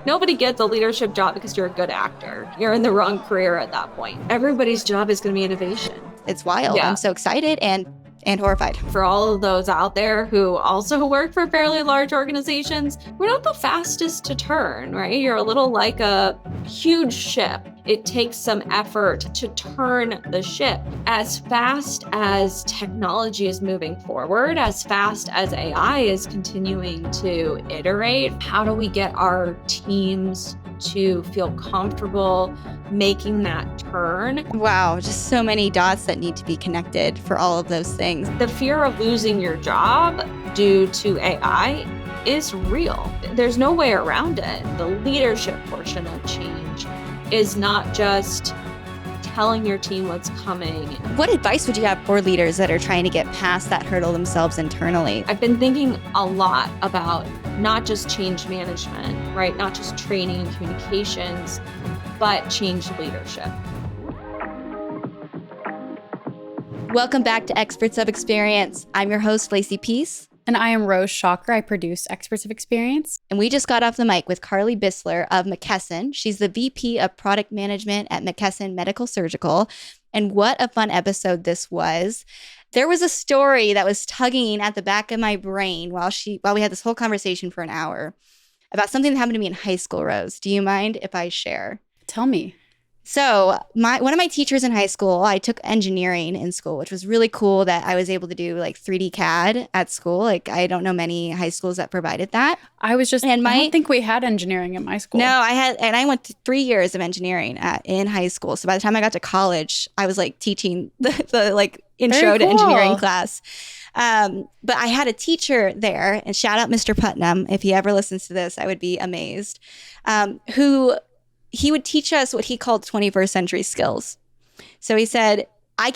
Nobody gets a leadership job because you're a good actor. You're in the wrong career at that point. Everybody's job is going to be innovation. It's wild. Yeah. I'm so excited and horrified. For all of those out there who also work for fairly large organizations, we're not the fastest to turn, right? You're a little like a huge ship. It takes some effort to turn the ship. As fast as technology is moving forward, as fast as AI is continuing to iterate, how do we get our teams to feel comfortable making that turn? Wow, just so many dots that need to be connected for all of those things. The fear of losing your job due to AI is real. There's no way around it. The leadership portion of change is not just telling your team what's coming. What advice would you have for leaders that are trying to get past that hurdle themselves internally? I've been thinking a lot about not just change management, right? Not just training and communications, but change leadership. Welcome back to Experts of Experience. I'm your host, Lacey Peace. And I am Rose Shocker. I produce Experts of Experience. And we just got off the mic with Carlie Bissler of McKesson. She's the VP of Product Management at McKesson Medical Surgical. And what a fun episode this was. There was a story that was tugging at the back of my brain while we had this whole conversation for an hour about something that happened to me in high school, Rose. Do you mind if I share? Tell me. So one of my teachers in high school, I took engineering in school, which was really cool that I was able to do like 3D CAD at school. Like I don't know many high schools that provided that. I don't think we had engineering at my school. No, I went to 3 years of engineering in high school. So by the time I got to college, I was like teaching the like intro to engineering class. But I had a teacher there, and shout out Mr. Putnam. If he ever listens to this, I would be amazed. He would teach us what he called 21st century skills. So he said, I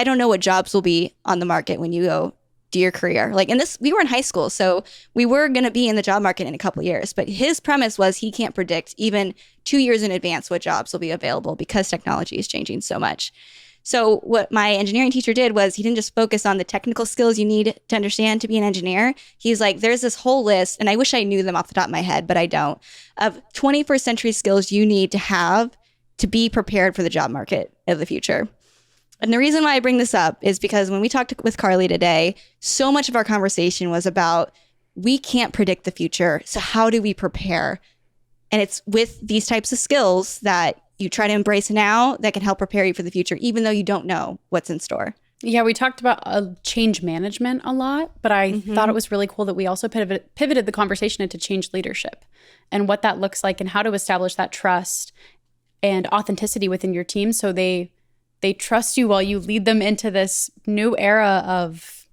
don't know what jobs will be on the market when you go do your career. Like we were in high school, so we were going to be in the job market in a couple of years. But his premise was he can't predict even 2 years in advance what jobs will be available because technology is changing so much. So what my engineering teacher did was he didn't just focus on the technical skills you need to understand to be an engineer. He's like, there's this whole list, and I wish I knew them off the top of my head, but I don't, of 21st century skills you need to have to be prepared for the job market of the future. And the reason why I bring this up is because when we talked with Carlie today, so much of our conversation was about we can't predict the future. So how do we prepare? And it's with these types of skills that you try to embrace now that can help prepare you for the future, even though you don't know what's in store. Yeah, we talked about change management a lot, but I thought it was really cool that we also pivoted the conversation into change leadership and what that looks like and how to establish that trust and authenticity within your team so they trust you while you lead them into this new era of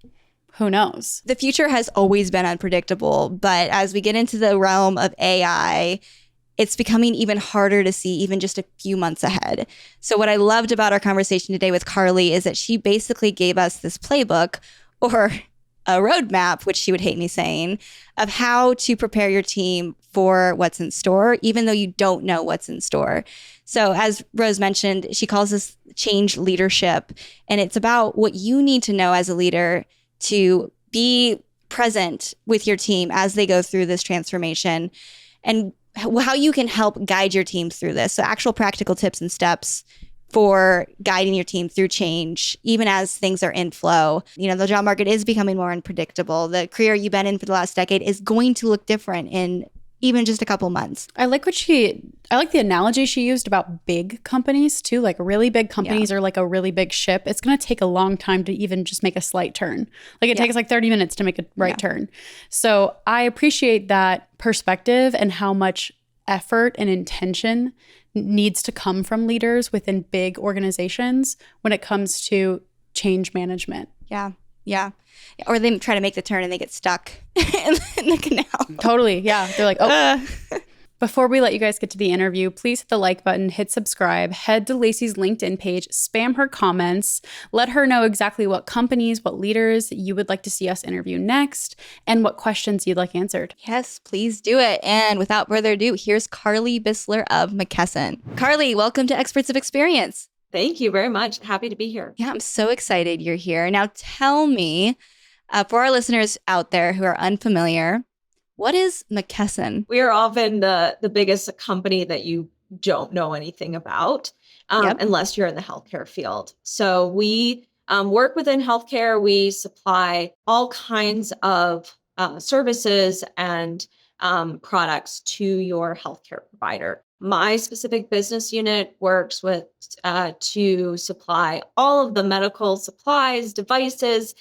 who knows. The future has always been unpredictable, but as we get into the realm of AI, it's becoming even harder to see even just a few months ahead. So what I loved about our conversation today with Carlie is that she basically gave us this playbook or a roadmap, which she would hate me saying, of how to prepare your team for what's in store, even though you don't know what's in store. So as Rose mentioned, she calls this change leadership, and it's about what you need to know as a leader to be present with your team as they go through this transformation and how you can help guide your team through this. So actual practical tips and steps for guiding your team through change, even as things are in flow. You know, the job market is becoming more unpredictable. The career you've been in for the last decade is going to look different in even just a couple months. I like the analogy she used about big companies too. Like really big companies are like a really big ship. It's going to take a long time to even just make a slight turn. Like it takes like 30 minutes to make a right turn. So I appreciate that perspective and how much effort and intention needs to come from leaders within big organizations when it comes to change management. Yeah. Or they try to make the turn and they get stuck in the canal. Totally. Yeah. They're like, oh. Before we let you guys get to the interview, please hit the like button, hit subscribe, head to Lacey's LinkedIn page, spam her comments, let her know exactly what companies, what leaders you would like to see us interview next, and what questions you'd like answered. Yes, please do it. And without further ado, here's Carlie Bissler of McKesson. Carlie, welcome to Experts of Experience. Thank you very much. Happy to be here. Yeah, I'm so excited you're here. Now tell me, for our listeners out there who are unfamiliar, What is McKesson? We are often the biggest company that you don't know anything about unless you're in the healthcare field. So we work within healthcare. We supply all kinds of services and products to your healthcare provider. My specific business unit works with to supply all of the medical supplies, devices,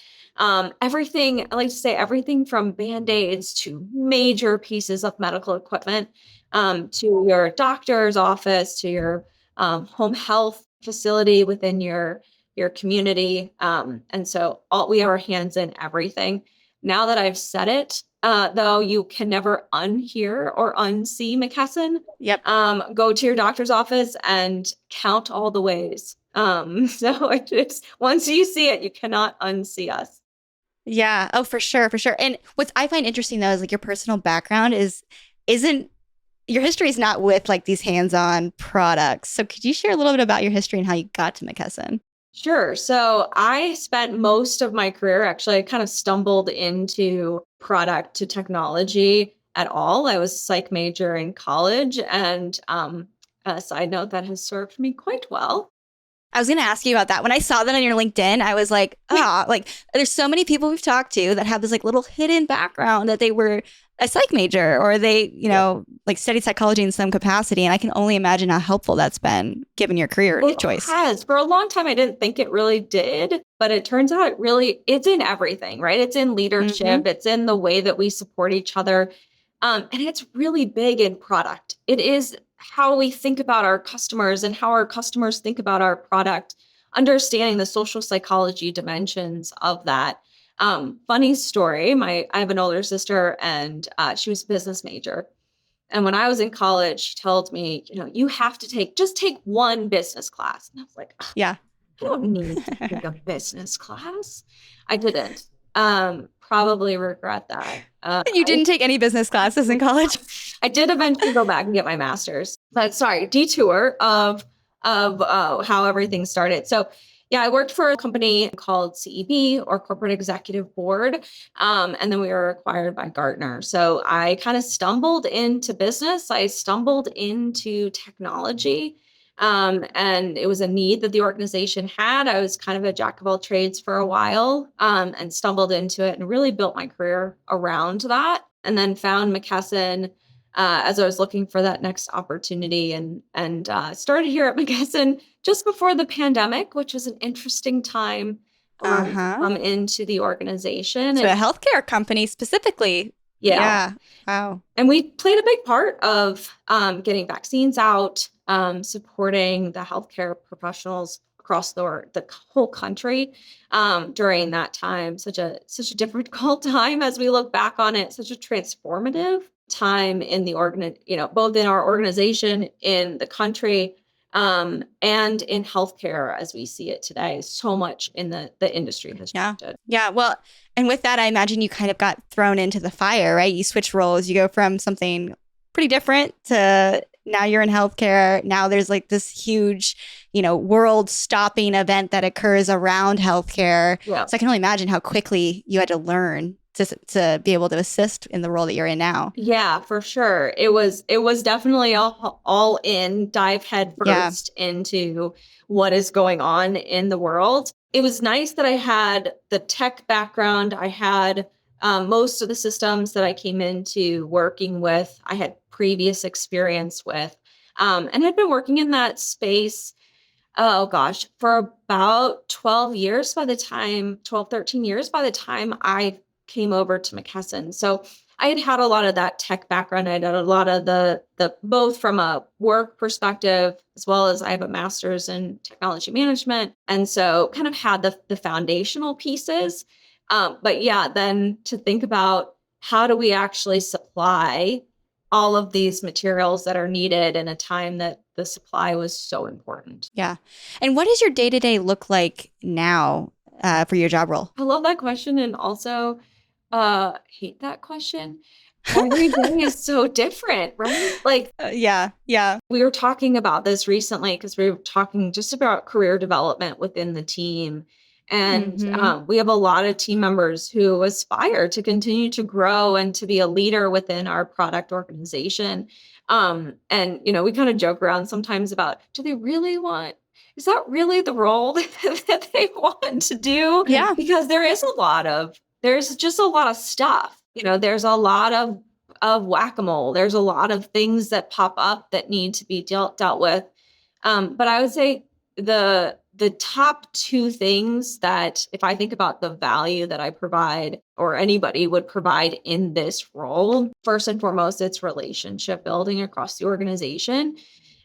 everything. I like to say everything from Band-Aids to major pieces of medical equipment, to your doctor's office, to your home health facility within your community. And so we have our hands in everything. Now that I've said it, though, you can never unhear or unsee McKesson. Yep. Go to your doctor's office and count all the ways. So it's once you see it, you cannot unsee us. Yeah. Oh, for sure. For sure. And what I find interesting though is like your personal background isn't your history is not with like these hands-on products. So could you share a little bit about your history and how you got to McKesson? Sure. So I spent most of my career, actually, I kind of stumbled into product to technology at all. I was a psych major in college, and a side note, that has served me quite well. I was going to ask you about that. When I saw that on your LinkedIn, I was like, like there's so many people we've talked to that have this like little hidden background that they were a psych major or they, like studied psychology in some capacity. And I can only imagine how helpful that's been given your career choice. It has. For a long time, I didn't think it really did, but it turns out it's in everything, right? It's in leadership. Mm-hmm. It's in the way that we support each other. And it's really big in product. It is how we think about our customers and how our customers think about our product, understanding the social psychology dimensions of that. Funny story, I have an older sister and she was a business major. And when I was in college, she told me, you have to just take one business class. And I was like, yeah, I don't need to take a business class. I didn't. Probably regret that. You didn't take any business classes in college? I did eventually go back and get my master's. But sorry, detour of how everything started. So yeah, I worked for a company called CEB, or Corporate Executive Board. And then we were acquired by Gartner. So I kind of stumbled into business. I stumbled into technology. And it was a need that the organization had. I was kind of a jack of all trades for a while, and stumbled into it and really built my career around that. And then found McKesson as I was looking for that next opportunity, and started here at McKesson just before the pandemic, which was an interesting time come into the organization. So a healthcare company specifically. Yeah. Wow. And we played a big part of getting vaccines out, supporting the healthcare professionals across the whole country during that time. Such a difficult time as we look back on it. Such a transformative time in the both in our organization, in the country, and in healthcare as we see it today. So much in the industry has shifted. Yeah. Well, and with that, I imagine you kind of got thrown into the fire, right? You switch roles. You go from something pretty different to now you're in healthcare. Now there's like this huge, world-stopping event that occurs around healthcare. Yeah. So I can only imagine how quickly you had to learn to be able to assist in the role that you're in now. Yeah, for sure. It was definitely all in, dive head first into what is going on in the world. It was nice that I had the tech background. I had most of the systems that I came into working with, I had previous experience with, and I'd been working in that space, for about 13 years by the time I came over to McKesson. So I had a lot of that tech background. I had a lot of the both from a work perspective, as well as I have a master's in technology management. And so kind of had the foundational pieces. But yeah, then to think about how do we actually supply all of these materials that are needed in a time that the supply was so important. Yeah. And what does your day-to-day look like now for your job role? I love that question, and also hate that question. Every day is so different, right? Like, yeah. We were talking about this recently because we were talking just about career development within the team. And Mhm. we have a lot of team members who aspire to continue to grow and to be a leader within our product organization. And, we kind of joke around sometimes about, is that really the role that they want to do? Yeah. Because there's just a lot of stuff. There's a lot of whack-a-mole. There's a lot of things that pop up that need to be dealt with. But I would say the top two things that, if I think about the value that I provide or anybody would provide in this role, first and foremost, it's relationship building across the organization.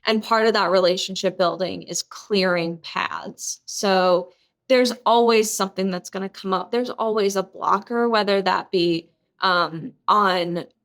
And part of that relationship building is clearing paths. So there's always something that's going to come up. There's always a blocker, whether that be on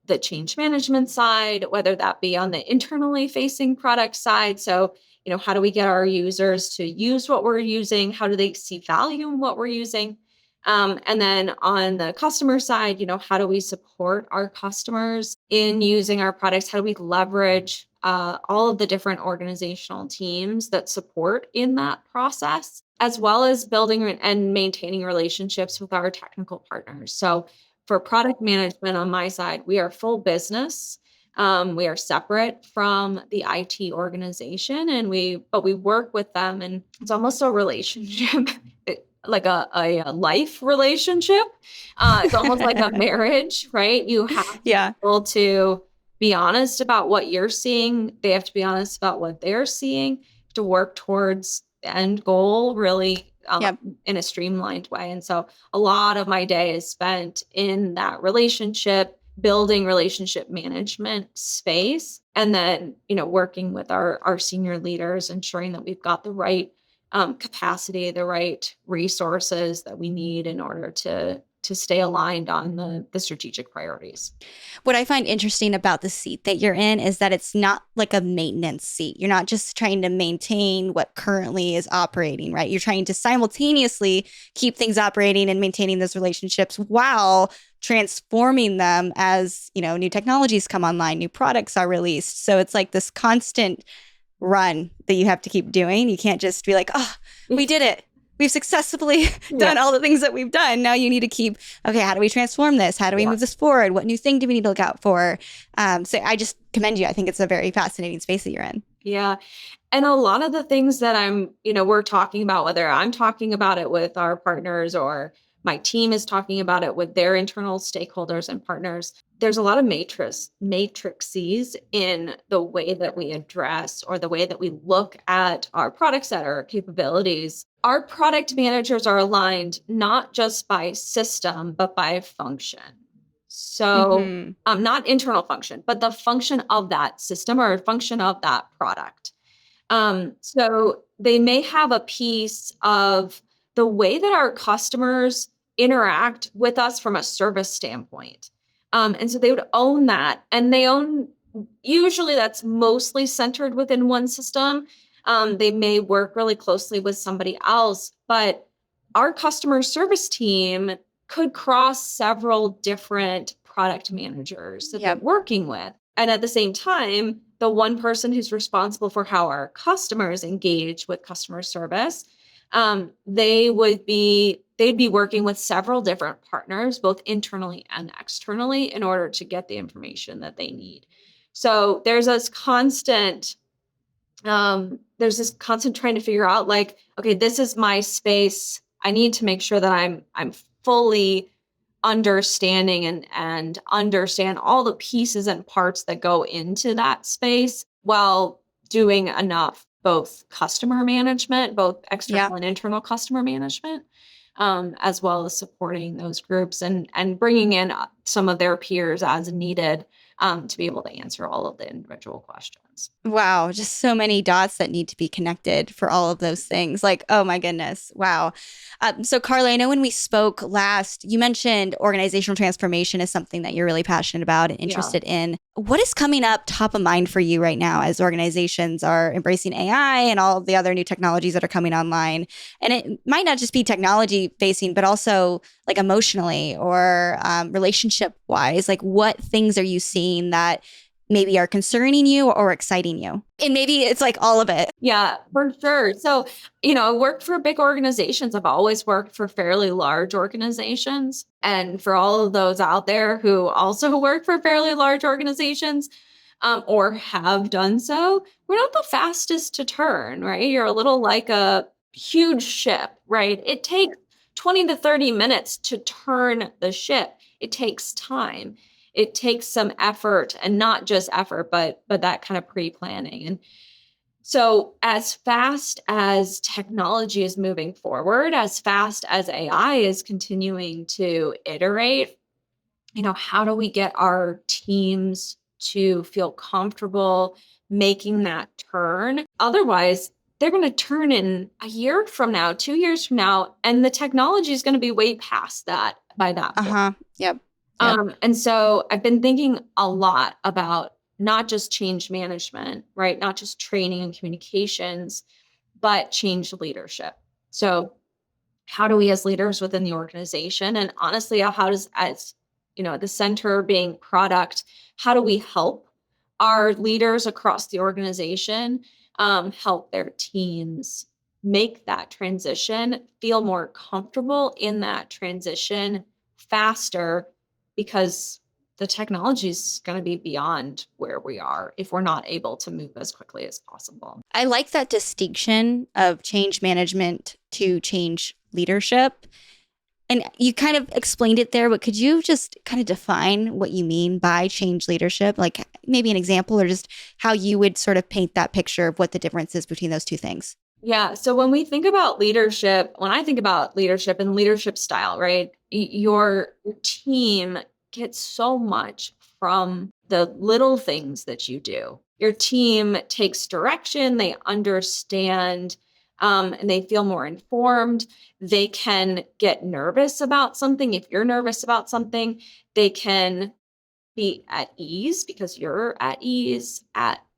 the change management side, whether that be on the internally facing product side. So, how do we get our users to use what we're using? How do they see value in what we're using? And then on the customer side, how do we support our customers in using our products? How do we leverage all of the different organizational teams that support in that process, as well as building and maintaining relationships with our technical partners? So for product management on my side, we are full business. We are separate from the IT organization, but we work with them, and it's almost a relationship, like a life relationship. It's almost like a marriage, right? You have to be Yeah. able to be honest about what you're seeing. They have to be honest about what they're seeing to work towards the end goal, really, Yep. in a streamlined way. And so a lot of my day is spent in that relationship building, relationship management space, and then working with our senior leaders, ensuring that we've got the right capacity, the right resources that we need in order to stay aligned on the strategic priorities. What I find interesting about the seat that you're in is that it's not like a maintenance seat. You're not just trying to maintain what currently is operating, right? You're trying to simultaneously keep things operating and maintaining those relationships while transforming them as, new technologies come online, new products are released. So it's like this constant run that you have to keep doing. You can't just be like, oh, we did it. We've successfully done all the things that we've done. Now you need to keep, okay, how do we transform this? How do we move this forward? What new thing do we need to look out for? So I just commend you. I think it's a very fascinating space that you're in. Yeah. And a lot of the things that we're talking about, whether I'm talking about it with our partners or my team is talking about it with their internal stakeholders and partners, there's a lot of matrices in the way that we address or the way that we look at our product set or capabilities. Our product managers are aligned not just by system, but by function. So not internal function, but the function of that system or function of that product. So they may have a piece of the way that our customers interact with us from a service standpoint. And so they would own that. And usually that's mostly centered within one system. They may work really closely with somebody else, but our customer service team could cross several different product managers that they're working with. And at the same time, the one person who's responsible for how our customers engage with customer service, they'd be working with several different partners, both internally and externally, in order to get the information that they need. So there's this constant trying to figure out, like, okay, this is my space. I need to make sure that I'm fully understanding and understand all the pieces and parts that go into that space while doing enough both customer management, both external and internal customer management, as well as supporting those groups and bringing in some of their peers as needed to be able to answer all of the individual questions. Wow, just so many dots that need to be connected for all of those things. Like, oh my goodness, wow. So Carlie, I know when we spoke last, you mentioned organizational transformation is something that you're really passionate about and interested in. What is coming up top of mind for you right now as organizations are embracing AI and all of the other new technologies that are coming online? And it might not just be technology facing, but also like emotionally or relationship wise. Like, what things are you seeing that maybe are concerning you or exciting you? And maybe it's like all of it. Yeah, for sure. So, I worked for big organizations. I've always worked for fairly large organizations. And for all of those out there who also work for fairly large organizations, or have done so, we're not the fastest to turn, right? You're a little like a huge ship, right? It takes 20 to 30 minutes to turn the ship. It takes time. It takes some effort, and not just effort, but that kind of pre-planning. And so as fast as technology is moving forward, as fast as AI is continuing to iterate, how do we get our teams to feel comfortable making that turn? Otherwise, they're going to turn in a year from now, 2 years from now, and the technology is going to be way past that by that point. Yep. And so I've been thinking a lot about not just change management, right? Not just training and communications, but change leadership. So how do we as leaders within the organization, and honestly, how does, as at the center being product, how do we help our leaders across the organization help their teams make that transition, feel more comfortable in that transition faster, because the technology is going to be beyond where we are if we're not able to move as quickly as possible. I like that distinction of change management to change leadership. And you kind of explained it there, but could you just kind of define what you mean by change leadership? Like maybe an example, or just how you would sort of paint that picture of what the difference is between those two things. Yeah. So when we think about leadership, when I think about leadership and leadership style, right, your team gets so much from the little things that you do. Your team takes direction, they understand, and they feel more informed. They can get nervous about something. If you're nervous about something, they can be at ease because you're at ease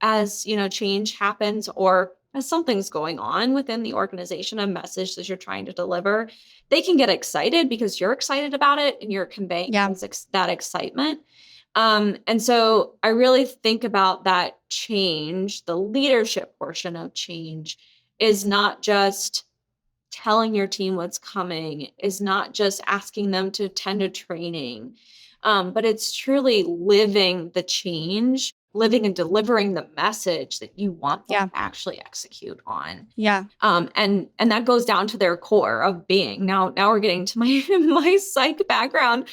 as change happens, or as something's going on within the organization, a message that you're trying to deliver. They can get excited because you're excited about it and you're conveying that excitement. And so I really think about that change. The leadership portion of change is not just telling your team what's coming, is not just asking them to attend a training, but it's truly living the change, living and delivering the message that you want them to actually execute on. Yeah. And that goes down to their core of being. Now we're getting to my psych background.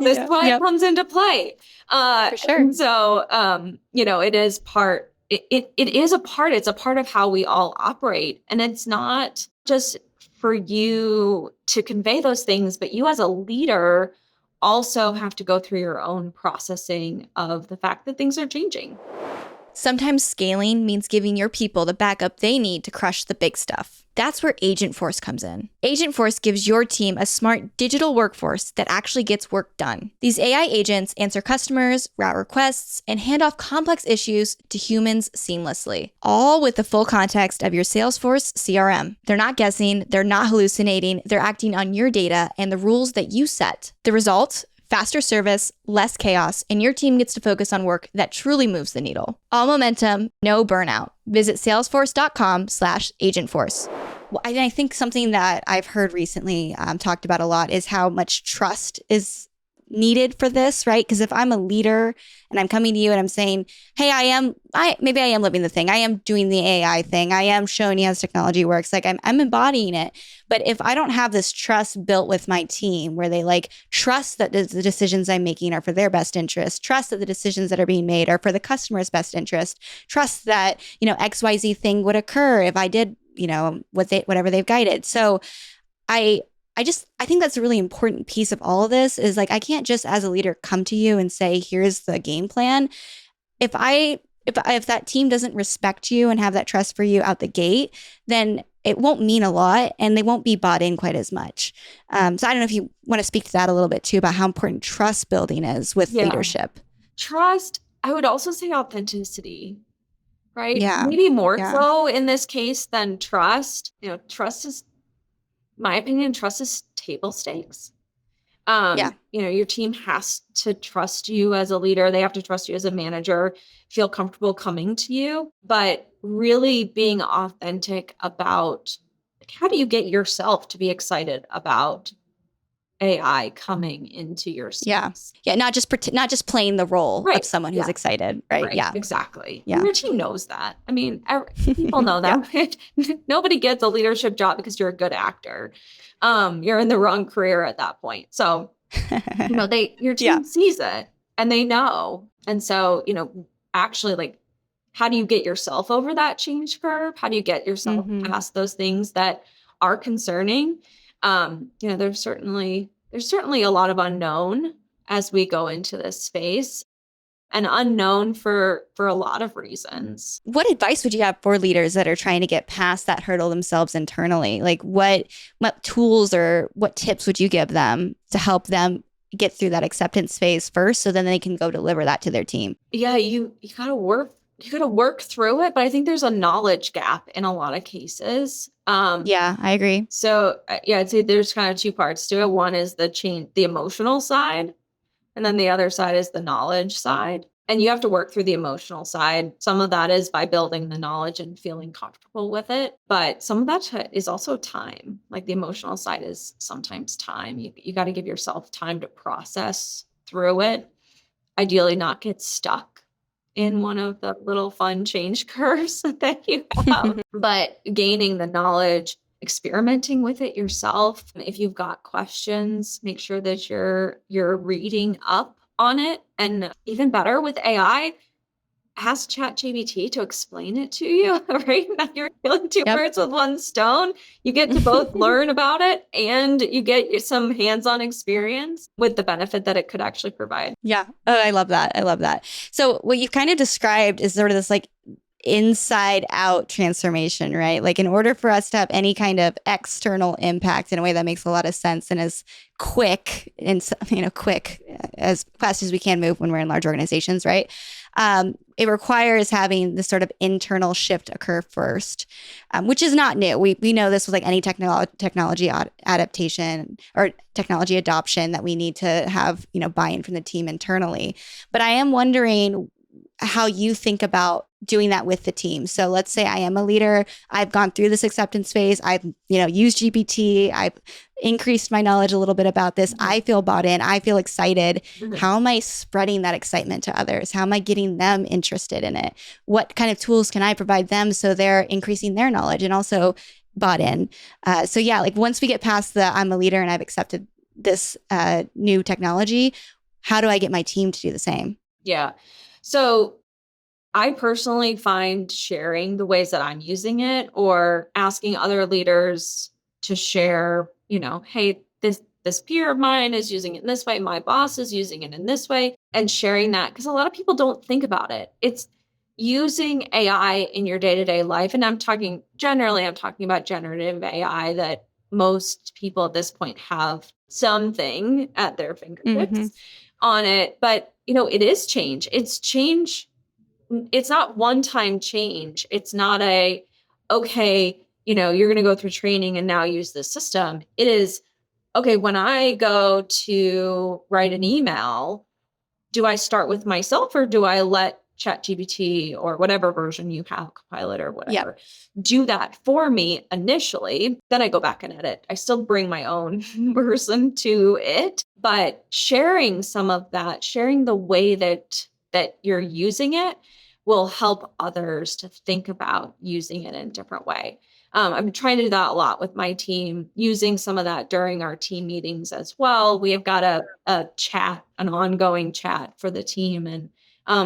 This is why it comes into play. For sure. And so, it is part. It is a part. It's a part of how we all operate, and it's not just for you to convey those things, but you as a leader also have to go through your own processing of the fact that things are changing. Sometimes scaling means giving your people the backup they need to crush the big stuff. That's where Agent Force comes in. Agent Force gives your team a smart digital workforce that actually gets work done. These AI agents answer customers, route requests, and hand off complex issues to humans seamlessly, all with the full context of your Salesforce CRM. They're not guessing, they're not hallucinating, they're acting on your data and the rules that you set. The result? Faster service, less chaos, and your team gets to focus on work that truly moves the needle. All momentum, no burnout. Visit salesforce.com/agentforce. Well, I think something that I've heard recently talked about a lot is how much trust is needed for this, right? Because if I'm a leader and I'm coming to you and I'm saying, hey, maybe I am living the thing. I am doing the AI thing. I am showing you how this technology works. Like I'm embodying it. But if I don't have this trust built with my team where they trust that the decisions I'm making are for their best interest, trust that the decisions that are being made are for the customer's best interest, trust that, XYZ thing would occur if I did, whatever they've guided. So I think that's a really important piece of all of this is I can't just as a leader come to you and say, here's the game plan. If that team doesn't respect you and have that trust for you out the gate, then it won't mean a lot and they won't be bought in quite as much. So I don't know if you want to speak to that a little bit too, about how important trust building is with leadership. Trust. I would also say authenticity, right? Yeah. Maybe more so in this case than trust. Trust is, my opinion, trust is table stakes. Your team has to trust you as a leader. They have to trust you as a manager, feel comfortable coming to you, but really being authentic about how do you get yourself to be excited about AI coming into your space? Yeah. Not just playing the role Right. of someone who's excited. Right. Yeah. Exactly. Yeah. And your team knows that. I mean, people know that. Nobody gets a leadership job because you're a good actor. You're in the wrong career at that point. So, your team sees it and they know. And so, actually, like, how do you get yourself over that change curve? How do you get yourself past those things that are concerning? There's certainly a lot of unknown as we go into this space, and unknown for a lot of reasons. What advice would you have for leaders that are trying to get past that hurdle themselves internally? Like what tools or what tips would you give them to help them get through that acceptance phase first, so then they can go deliver that to their team? Yeah, you gotta work through it, but I think there's a knowledge gap in a lot of cases. Yeah, I agree. So I'd say there's kind of two parts to it. One is the emotional side, and then the other side is the knowledge side. And you have to work through the emotional side. Some of that is by building the knowledge and feeling comfortable with it. But some of that is also time. Like the emotional side is sometimes time. You got to give yourself time to process through it. Ideally not get stuck in one of the little fun change curves that you have. But gaining the knowledge, experimenting with it yourself. If you've got questions, make sure that you're reading up on it. And even better with AI, ask ChatGPT to explain it to you, right? Now you're killing two birds with one stone. You get to both learn about it and you get some hands-on experience with the benefit that it could actually provide. Yeah. Oh, I love that. So what you've kind of described is sort of this like inside out transformation, right? Like in order for us to have any kind of external impact in a way that makes a lot of sense and as quick and quick as fast as we can move when we're in large organizations, right? It requires having this sort of internal shift occur first, which is not new. We know this with like any technology adaptation or technology adoption that we need to have, buy-in from the team internally. But I am wondering how you think about doing that with the team. So let's say I am a leader. I've gone through this acceptance phase. I've, used GPT. I've increased my knowledge a little bit about this. I feel bought in. I feel excited. How am I spreading that excitement to others? How am I getting them interested in it? What kind of tools can I provide them so they're increasing their knowledge and also bought in? Like once we get past the I'm a leader and I've accepted this new technology, how do I get my team to do the same? Yeah. So I personally find sharing the ways that I'm using it or asking other leaders to share, hey, this peer of mine is using it in this way, my boss is using it in this way, and sharing that because a lot of people don't think about it. It's using AI in your day-to-day life. And I'm talking about generative AI that most people at this point have something at their fingertips on it. But, it is change. It's change. It's not one-time change. It's not okay, you're going to go through training and now use this system. It is, okay, when I go to write an email, do I start with myself or do I let ChatGPT or whatever version you have, Copilot or whatever, do that for me initially? Then I go back and edit. I still bring my own person to it, but sharing some of that, sharing the way that you're using it will help others to think about using it in a different way. I'm trying to do that a lot with my team, using some of that during our team meetings as well. We have got a chat, an ongoing chat for the team, and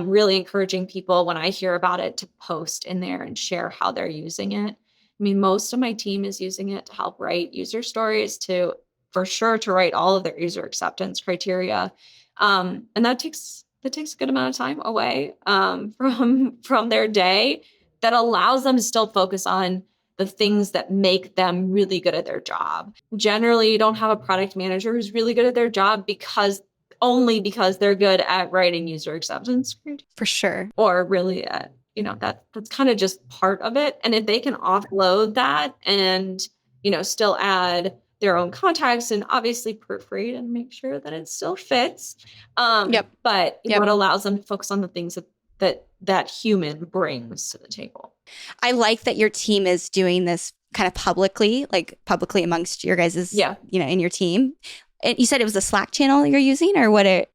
really encouraging people when I hear about it to post in there and share how they're using it. I mean, most of my team is using it to help write user stories, for sure to write all of their user acceptance criteria. And that takes a good amount of time away from their day that allows them to still focus on the things that make them really good at their job. Generally, you don't have a product manager who's really good at their job only because they're good at writing user acceptance criteria. For sure. Or really that's kind of just part of it. And if they can offload that and, still add their own context and obviously proofread and make sure that it still fits. Yep. But Yep. what allows them to focus on the things that human brings to the table. I like that your team is doing this kind of publicly amongst your guys' in your team. And you said it was a Slack channel you're using, or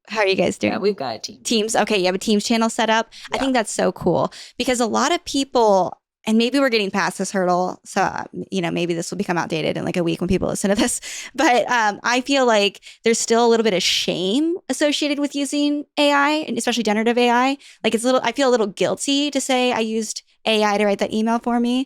how are you guys doing? Yeah, we've got a team. Teams. Okay, you have a Teams channel set up. Yeah. I think that's so cool because a lot of people, and maybe we're getting past this hurdle, so maybe this will become outdated in like a week when people listen to this. But I feel like there's still a little bit of shame associated with using AI, and especially generative AI. Like I feel a little guilty to say I used AI to write that email for me.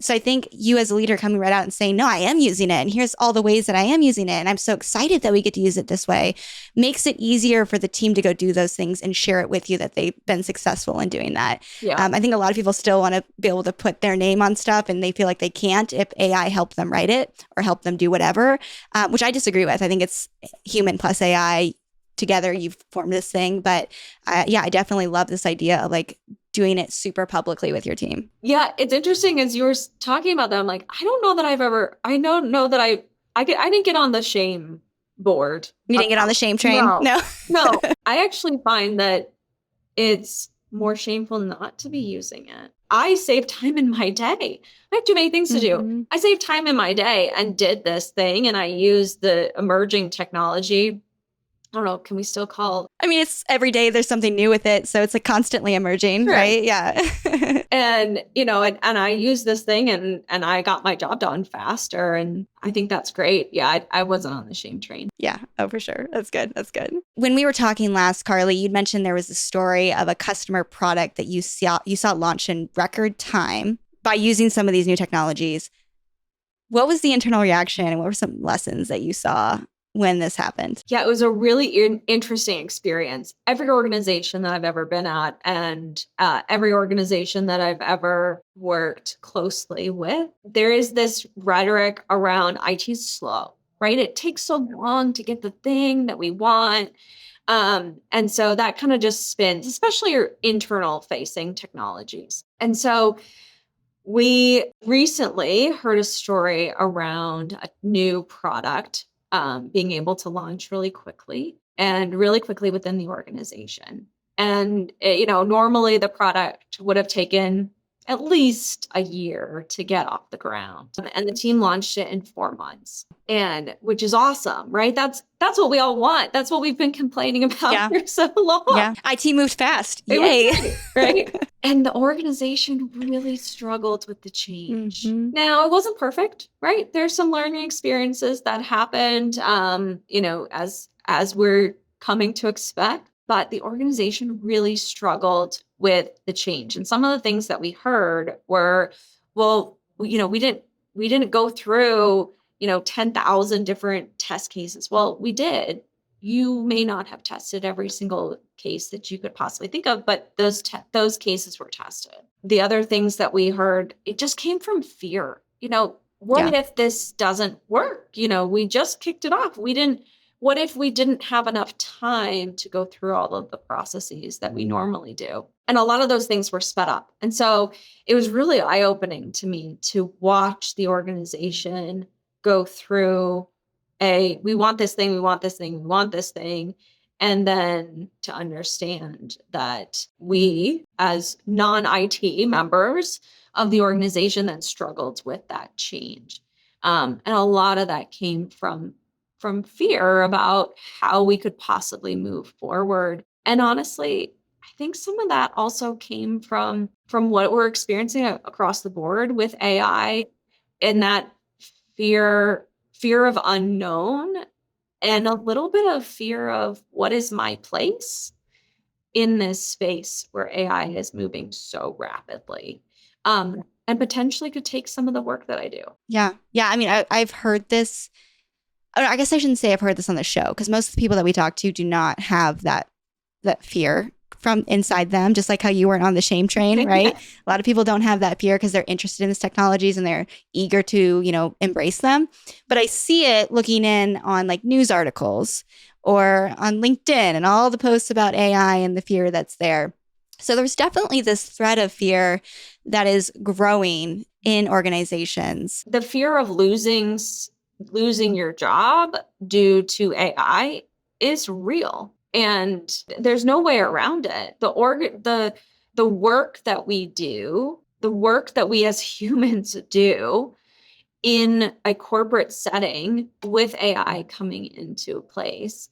So I think you as a leader coming right out and saying, no, I am using it. And here's all the ways that I am using it. And I'm so excited that we get to use it this way. Makes it easier for the team to go do those things and share it with you that they've been successful in doing that. Yeah. I think a lot of people still want to be able to put their name on stuff and they feel like they can't if AI helped them write it or help them do whatever, which I disagree with. I think it's human plus AI. Together you've formed this thing. But I definitely love this idea of like doing it super publicly with your team. Yeah, it's interesting as you were talking about that. I'm like, I don't know that I don't know that I didn't get on the shame board. You didn't get on the shame train? No. No. I actually find that it's more shameful not to be using it. I save time in my day. I have too many things to do. I saved time in my day and did this thing, and I used the emerging technology. I don't know, can we still call? I mean, it's every day there's something new with it. So it's like constantly emerging, right? Yeah. And, and I use this thing and I got my job done faster. And I think that's great. Yeah, I wasn't on the shame train. Yeah. Oh, for sure. That's good. That's good. When we were talking last, Carlie, you'd mentioned there was a story of a customer product that you saw launch in record time by using some of these new technologies. What was the internal reaction and what were some lessons that you saw when this happened? Yeah, it was a really interesting experience. Every organization that I've ever been at and every organization that I've ever worked closely with, there is this rhetoric around IT's slow, right? It takes so long to get the thing that we want. And so that kind of just spins, especially your internal facing technologies. And so we recently heard a story around a new product being able to launch really quickly within the organization. And, normally the product would have taken at least a year to get off the ground. And the team launched it in 4 months, and which is awesome, right? That's what we all want. That's what we've been complaining about for so long. Yeah. IT moved fast. Yay. Right. And the organization really struggled with the change. Now, it wasn't perfect, right? There's some learning experiences that happened, as we're coming to expect. But the organization really struggled with the change. And some of the things that we heard were, well, we didn't go through, 10,000 different test cases. Well, we did. You may not have tested every single case that you could possibly think of, but those cases were tested. The other things that we heard, it just came from fear. What if this doesn't work? We just kicked it off. What if we didn't have enough time to go through all of the processes that we normally do? And a lot of those things were sped up. And so it was really eye-opening to me to watch the organization go through we want this thing, we want this thing, we want this thing. And then to understand that we, as non-IT members of the organization, then struggled with that change. And a lot of that came from fear about how we could possibly move forward. And honestly, I think some of that also came from what we're experiencing across the board with AI, and that fear of unknown and a little bit of fear of what is my place in this space where AI is moving so rapidly, and potentially could take some of the work that I do. Yeah. Yeah. I mean, I've heard this. I guess I shouldn't say I've heard this on the show, because most of the people that we talk to do not have that fear from inside them, just like how you weren't on the shame train, right? A lot of people don't have that fear because they're interested in these technologies and they're eager to, embrace them. But I see it looking in on like news articles or on LinkedIn and all the posts about AI and the fear that's there. So there's definitely this thread of fear that is growing in organizations. The fear of losing losing your job due to AI is real. And there's no way around it. The work that we do, the work that we as humans do in a corporate setting with AI coming into place,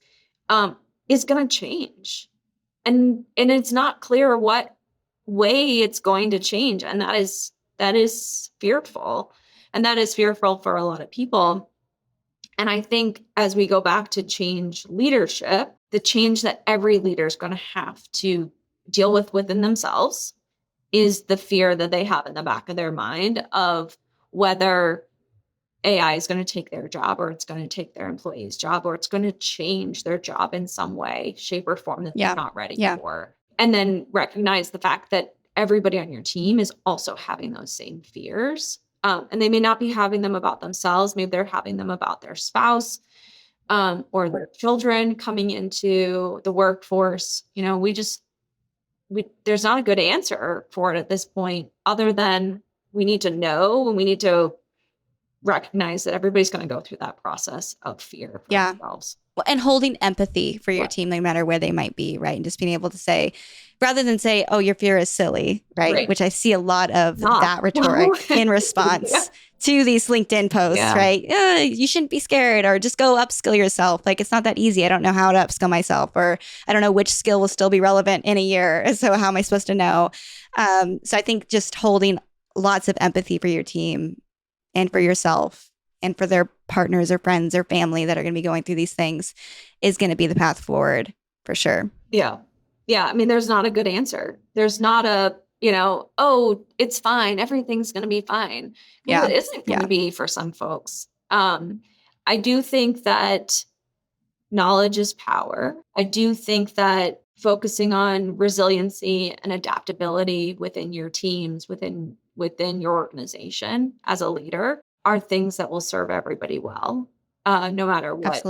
is going to change. And it's not clear what way it's going to change. And that is fearful. And that is fearful for a lot of people. And I think as we go back to change leadership, the change that every leader is going to have to deal with within themselves is the fear that they have in the back of their mind of whether AI is going to take their job, or it's going to take their employee's job, or it's going to change their job in some way, shape, or form that they're not ready for. And then recognize the fact that everybody on your team is also having those same fears. And they may not be having them about themselves. Maybe they're having them about their spouse, or their children coming into the workforce. There's not a good answer for it at this point, other than we need to know, and we need to recognize that everybody's going to go through that process of fear for themselves. Well, and holding empathy for your team, no matter where they might be, right? And just being able to say, rather than say, oh, your fear is silly, right? Which I see a lot of that rhetoric in response to these LinkedIn posts, right? You shouldn't be scared, or just go upskill yourself. Like, it's not that easy. I don't know how to upskill myself, or I don't know which skill will still be relevant in a year. So how am I supposed to know? So I think just holding lots of empathy for your team and for yourself and for their partners or friends or family that are going to be going through these things is going to be the path forward for sure. Yeah. Yeah. I mean, there's not a good answer. There's not a, oh, it's fine. Everything's going to be fine. Well, it isn't going to be for some folks. I do think that knowledge is power. I do think that focusing on resiliency and adaptability within your teams, within your organization as a leader, are things that will serve everybody well, no matter what,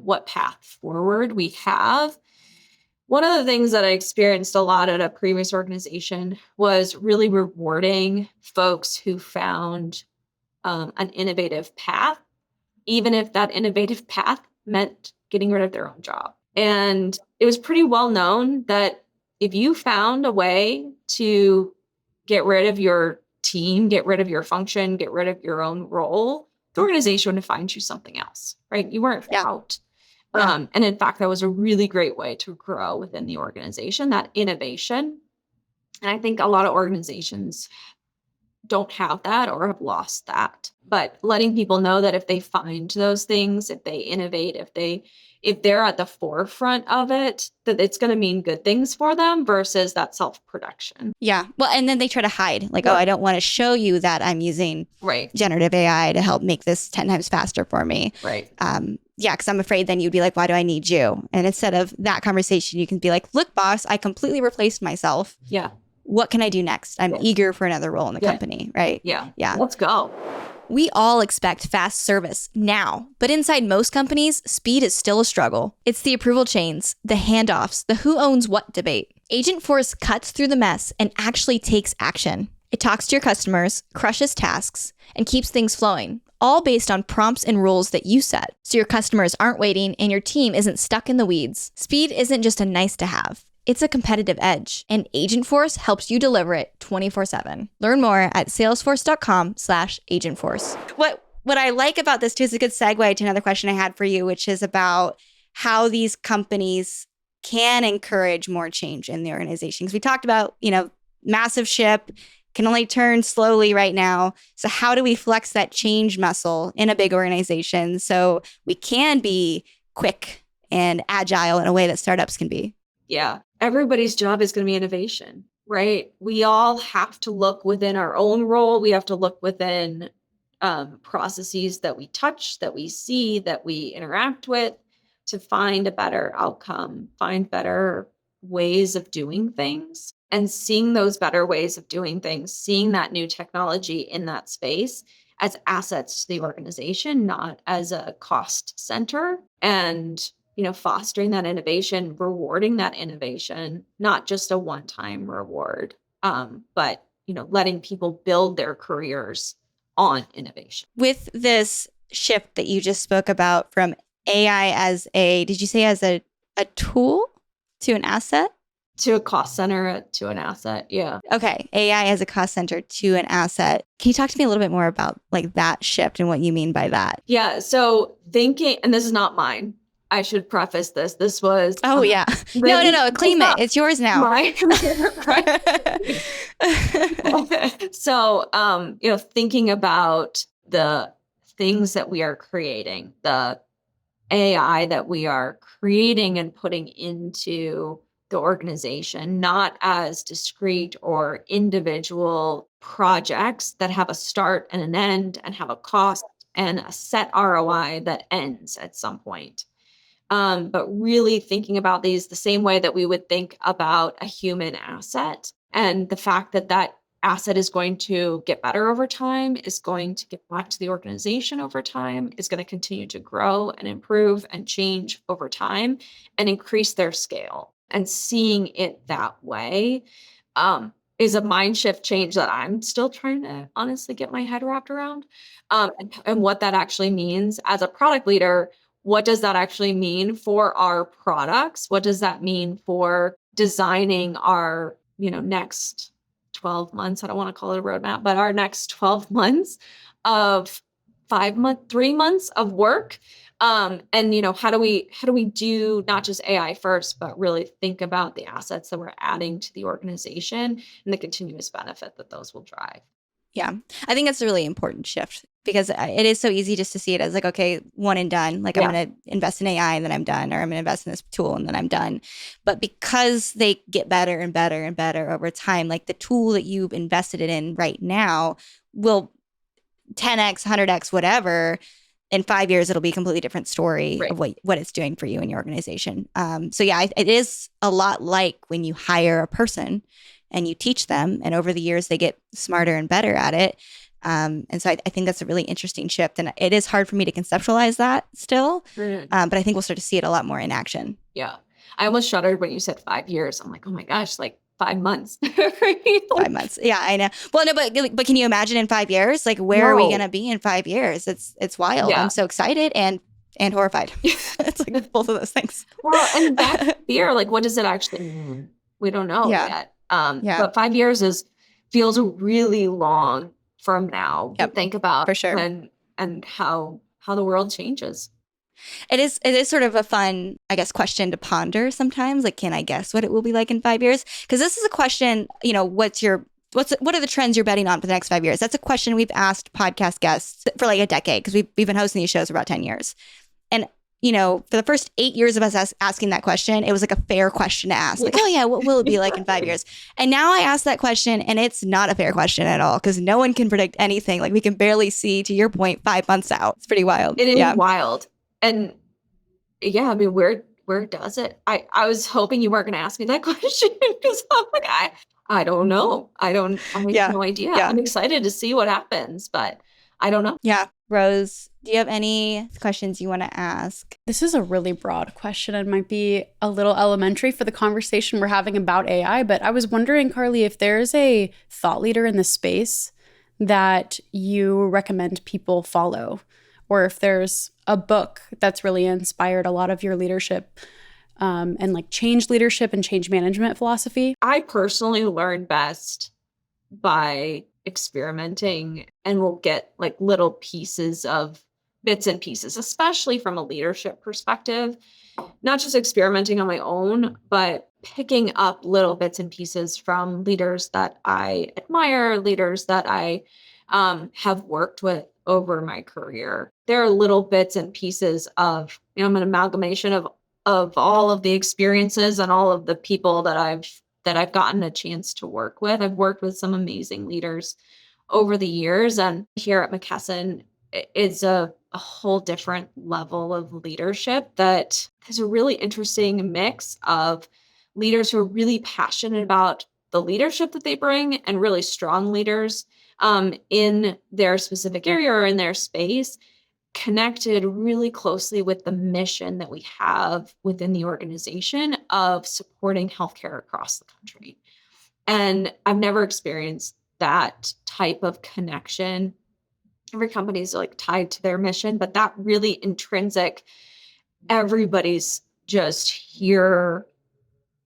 what path forward we have. One of the things that I experienced a lot at a previous organization was really rewarding folks who found an innovative path, even if that innovative path meant getting rid of their own job. And it was pretty well known that if you found a way to get rid of your team, get rid of your function, get rid of your own role, the organization would find you something else, right? You weren't out. And in fact, that was a really great way to grow within the organization, that innovation. And I think a lot of organizations don't have that or have lost that. But letting people know that if they find those things, if they innovate, if they're at the forefront of it, that it's going to mean good things for them versus that self-production. Yeah. Well, and then they try to hide, like, oh, I don't want to show you that I'm using generative AI to help make this 10 times faster for me. Right. Because I'm afraid then you'd be like, why do I need you? And instead of that conversation, you can be like, look, boss, I completely replaced myself. Yeah. What can I do next? I'm eager for another role in the company, right? Yeah. Yeah. Let's go. We all expect fast service now, but inside most companies, speed is still a struggle. It's the approval chains, the handoffs, the who owns what debate. Agentforce cuts through the mess and actually takes action. It talks to your customers, crushes tasks, and keeps things flowing, all based on prompts and rules that you set. So your customers aren't waiting and your team isn't stuck in the weeds. Speed isn't just a nice to have. It's a competitive edge, and Agentforce helps you deliver it 24/7. Learn more at salesforce.com/agentforce. What I like about this too is a good segue to another question I had for you, which is about how these companies can encourage more change in the organization. Because we talked about, massive ship can only turn slowly right now. So how do we flex that change muscle in a big organization so we can be quick and agile in a way that startups can be? Yeah. Everybody's job is going to be innovation, right? We all have to look within our own role. We have to look within processes that we touch, that we see, that we interact with to find a better outcome, find better ways of doing things. And seeing those better ways of doing things, seeing that new technology in that space as assets to the organization, not as a cost center. And fostering that innovation, rewarding that innovation, not just a one-time reward, but letting people build their careers on innovation. With this shift that you just spoke about from AI as did you say as a tool to an asset? To a cost center, to an asset. Yeah. Okay. AI as a cost center to an asset. Can you talk to me a little bit more about like that shift and what you mean by that? Yeah. So thinking, and this is not mine. I should preface this. This was. Oh, yeah. No. Claim it. It's yours now. Mine. So, thinking about the things that we are creating, the AI that we are creating and putting into the organization, not as discrete or individual projects that have a start and an end and have a cost and a set ROI that ends at some point. But really thinking about these the same way that we would think about a human asset, and the fact that that asset is going to get better over time, is going to get back to the organization over time, is going to continue to grow and improve and change over time and increase their scale. And seeing it that way is a mind shift change that I'm still trying to honestly get my head wrapped around. And what that actually means as a product leader. What does that actually mean for our products? What does that mean for designing our, next 12 months? I don't want to call it a roadmap, but our next 12 months of 3 months of work. And how do we do not just AI first, but really think about the assets that we're adding to the organization and the continuous benefit that those will drive. Yeah, I think that's a really important shift because it is so easy just to see it as like, okay, one and done. Like I'm going to invest in AI and then I'm done, or I'm going to invest in this tool and then I'm done. But because they get better and better and better over time, like the tool that you've invested in right now will 10x, 100x, whatever. In 5 years, it'll be a completely different story of what it's doing for you and your organization. So yeah, it is a lot like when you hire a person and you teach them, and over the years they get smarter and better at it. And so I think that's a really interesting shift, and it is hard for me to conceptualize that still. But I think we'll start to see it a lot more in action. Yeah, I almost shuddered when you said 5 years. I'm like, oh my gosh, like 5 months. 5 months. Yeah, I know. Well, no, but can you imagine in 5 years? Like, where are we going to be in 5 years? It's wild. Yeah. I'm so excited and horrified. It's like both of those things. Well, and that fear, like, what does it actually mean? We don't know yet. But 5 years feels really long from now to think about, for sure, and how the world changes. It is sort of a fun, I guess, question to ponder sometimes. Like, can I guess what it will be like in 5 years? Because this is a question, what are the trends you're betting on for the next 5 years? That's a question we've asked podcast guests for like a decade, because we've been hosting these shows for about 10 years. And for the first 8 years of us asking that question, it was like a fair question to ask. Like, oh yeah, what will it be like in 5 years? And now I ask that question and it's not a fair question at all, because no one can predict anything. Like we can barely see, to your point, 5 months out. It's pretty wild. It is wild. And yeah, I mean, where does it? I was hoping you weren't going to ask me that question, because I'm like, I don't know. I have no idea. Yeah. I'm excited to see what happens, but I don't know. Yeah. Rose, do you have any questions you want to ask? This is a really broad question and might be a little elementary for the conversation we're having about AI, but I was wondering, Carlie, if there's a thought leader in this space that you recommend people follow, or if there's a book that's really inspired a lot of your leadership and like change leadership and change management philosophy. I personally learn best by experimenting, and will get like little pieces of bits and pieces, especially from a leadership perspective, not just experimenting on my own, but picking up little bits and pieces from leaders that I admire, leaders that I have worked with over my career. There are little bits and pieces of, I'm an amalgamation of all of the experiences and all of the people that I've gotten a chance to work with. I've worked with some amazing leaders over the years, and here at McKesson, it's a whole different level of leadership that has a really interesting mix of leaders who are really passionate about the leadership that they bring, and really strong leaders in their specific area or in their space, connected really closely with the mission that we have within the organization of supporting healthcare across the country. And I've never experienced that type of connection every company is like tied to their mission, but that really intrinsic, everybody's just here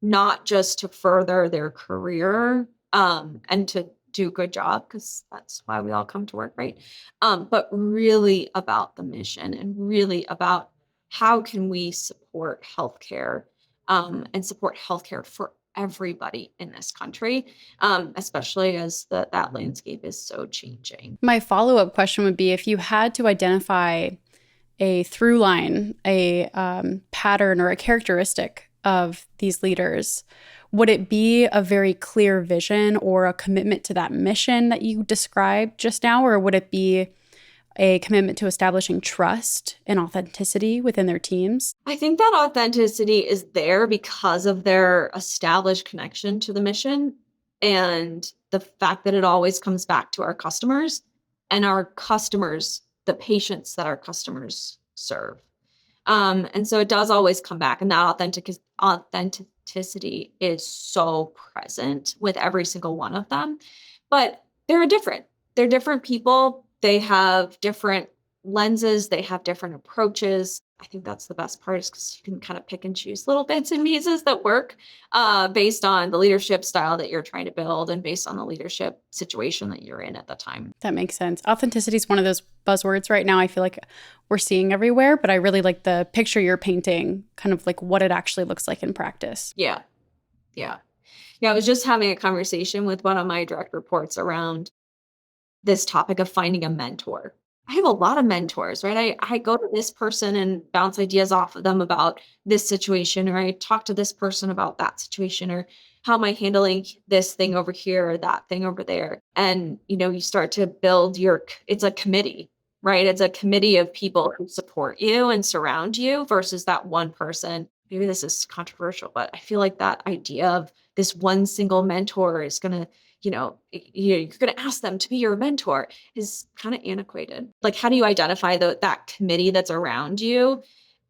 not just to further their career and to do a good job, because that's why we all come to work, right? But really about the mission and really about how can we support healthcare and support healthcare for everybody in this country, especially as that landscape is so changing. My follow-up question would be, if you had to identify a through line, a pattern or a characteristic of these leaders, would it be a very clear vision or a commitment to that mission that you described just now? Or would it be a commitment to establishing trust and authenticity within their teams? I think that authenticity is there because of their established connection to the mission and the fact that it always comes back to our customers and our customers, the patients that our customers serve. And so it does always come back, and that authenticity is so present with every single one of them. But they're different. They're different people. They have different lenses. They have different approaches. I think that's the best part, is because you can kind of pick and choose little bits and pieces that work based on the leadership style that you're trying to build and based on the leadership situation that you're in at the time. That makes sense. Authenticity is one of those buzzwords right now I feel like we're seeing everywhere, but I really like the picture you're painting, kind of like what it actually looks like in practice. Yeah. I was just having a conversation with one of my direct reports around this topic of finding a mentor. I have a lot of mentors, right? I go to this person and bounce ideas off of them about this situation, or I talk to this person about that situation, or how am I handling this thing over here or that thing over there? And, you start to build it's a committee, right? It's a committee of people who support you and surround you versus that one person. Maybe this is controversial, but I feel like that idea of this one single mentor is going to, you're going to ask them to be your mentor is kind of antiquated. Like, how do you identify that committee that's around you,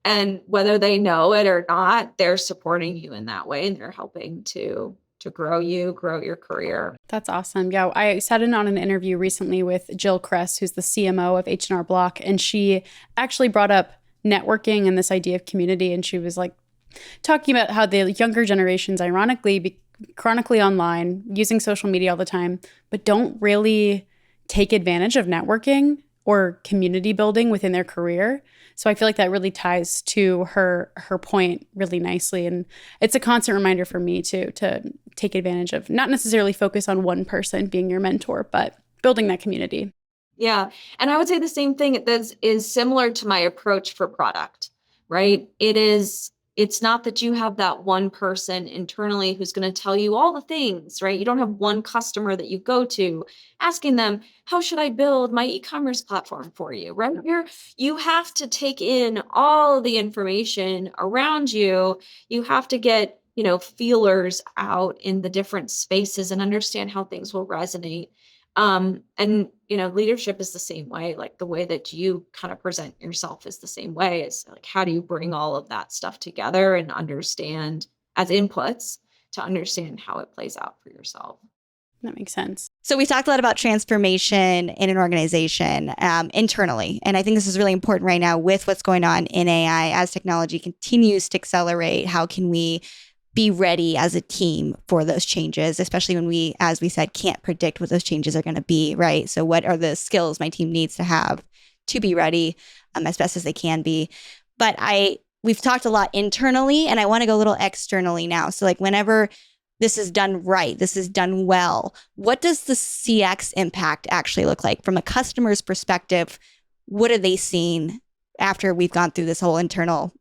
and whether they know it or not, they're supporting you in that way and they're helping to grow your career. That's awesome. Yeah, I sat in on an interview recently with Jill Kress, who's the CMO of H&R Block, and she actually brought up networking and this idea of community, and she was like talking about how the younger generations, ironically, chronically online, using social media all the time, but don't really take advantage of networking or community building within their career. So I feel like that really ties to her point really nicely. And it's a constant reminder for me to take advantage of, not necessarily focus on one person being your mentor, but building that community. Yeah. And I would say the same thing that is similar to my approach for product, right? It's not that you have that one person internally who's going to tell you all the things, right? You don't have one customer that you go to asking them, how should I build my e-commerce platform for you, right? You have to take in all of the information around you. You have to get, feelers out in the different spaces and understand how things will resonate. And leadership is the same way. Like, the way that you kind of present yourself is the same way. It's like, how do you bring all of that stuff together and understand as inputs to understand how it plays out for yourself? That makes sense. So we talked a lot about transformation in an organization internally. And I think this is really important right now with what's going on in AI as technology continues to accelerate. How can we be ready as a team for those changes, especially when we, as we said, can't predict what those changes are going to be, right? So what are the skills my team needs to have to be ready as best as they can be? But we've talked a lot internally, and I want to go a little externally now. So like, whenever this is done right, this is done well, what does the CX impact actually look like from a customer's perspective? What are they seeing after we've gone through this whole internal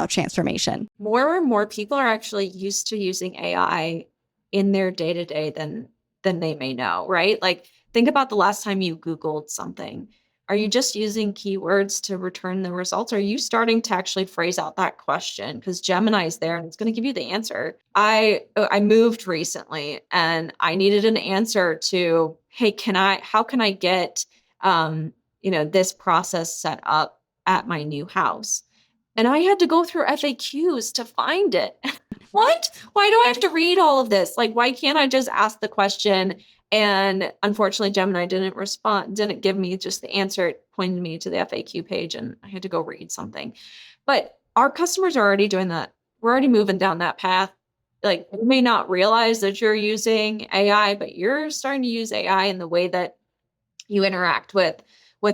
transformation? More and more people are actually used to using AI in their day-to-day than they may know, right? Like, think about the last time you Googled something. Are you just using keywords to return the results? Are you starting to actually phrase out that question? Because Gemini's there and it's going to give you the answer. I moved recently and I needed an answer to, hey, how can I get this process set up at my new house? And I had to go through FAQs to find it. What? Why do I have to read all of this? Like, why can't I just ask the question And unfortunately, Gemini didn't give me just the answer. It pointed me to the FAQ page and I had to go read something. But our customers are already doing that. We're already moving down that path. Like, you may not realize that you're using AI, but you're starting to use AI in the way that you interact with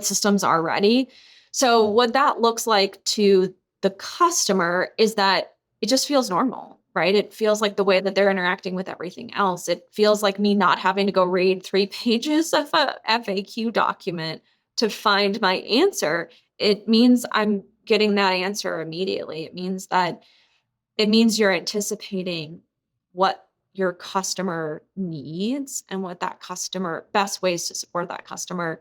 systems already. So what that looks like to the customer is that it just feels normal, right? It feels like the way that they're interacting with everything else. It feels like me not having to go read 3 pages of a FAQ document to find my answer. It means I'm getting that answer immediately. It means you're anticipating what your customer needs and what that customer best ways to support that customer,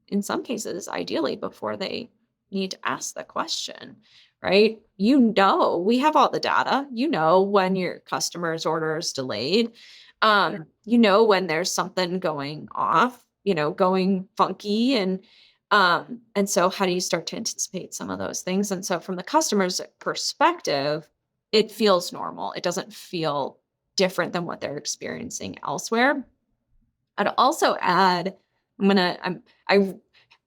in some cases, ideally before they need to ask the question, right? We have all the data. When your customer's order is delayed. When there's something going off, going funky, and so how do you start to anticipate some of those things? And so from the customer's perspective, it feels normal. It doesn't feel different than what they're experiencing elsewhere. I'd also add, I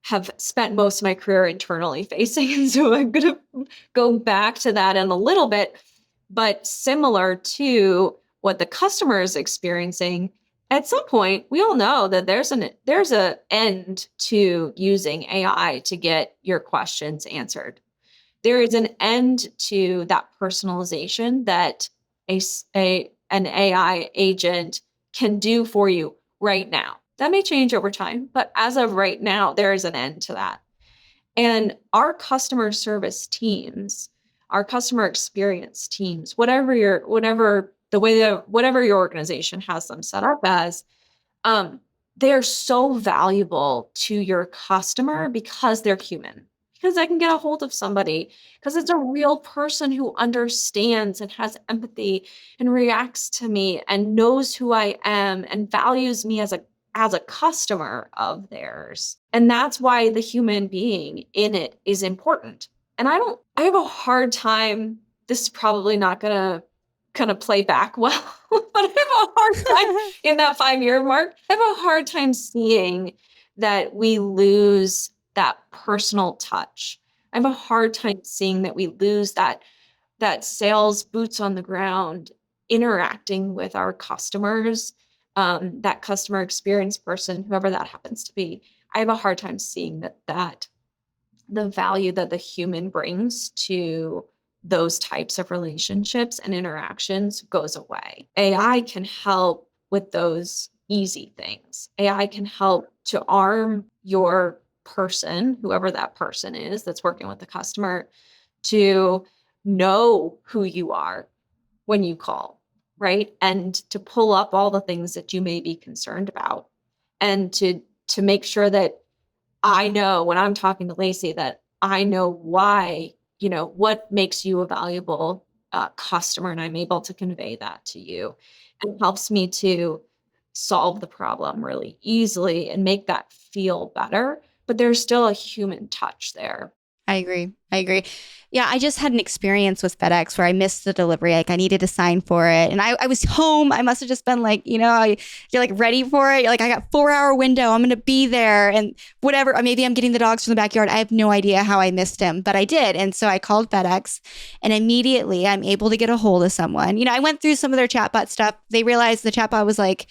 have spent most of my career internally facing, and so I'm going to go back to that in a little bit, but similar to what the customer is experiencing, at some point, we all know that there's an end to using AI to get your questions answered. There is an end to that personalization that an AI agent can do for you right now. That may change over time, but as of right now, there is an end to that. And our customer service teams, our customer experience teams, whatever your organization has them set up as, they're so valuable to your customer because they're human, because I can get a hold of somebody, because it's a real person who understands and has empathy and reacts to me and knows who I am and values me as a customer of theirs. And that's why the human being in it is important. And I have a hard time, this is probably not gonna kind of play back well, but I have a hard time in that 5-year mark. I have a hard time seeing that we lose that personal touch. I have a hard time seeing that we lose that sales boots on the ground interacting with our customers, that customer experience person, whoever that happens to be. I have a hard time seeing that the value that the human brings to those types of relationships and interactions goes away. AI can help with those easy things. AI can help to arm your person, whoever that person is that's working with the customer, to know who you are when you call, right? And to pull up all the things that you may be concerned about, and to make sure that I know when I'm talking to Lacey that I know why, what makes you a valuable customer, and I'm able to convey that to you. And helps me to solve the problem really easily and make that feel better. But there's still a human touch there. I agree. Yeah, I just had an experience with FedEx where I missed the delivery. Like, I needed to sign for it. And I was home. I must have just been like, you're like ready for it. You're like, I got 4-hour window. I'm going to be there and whatever. Or maybe I'm getting the dogs from the backyard. I have no idea how I missed him, but I did. And so I called FedEx and immediately I'm able to get a hold of someone. I went through some of their chatbot stuff. They realized the chatbot was like,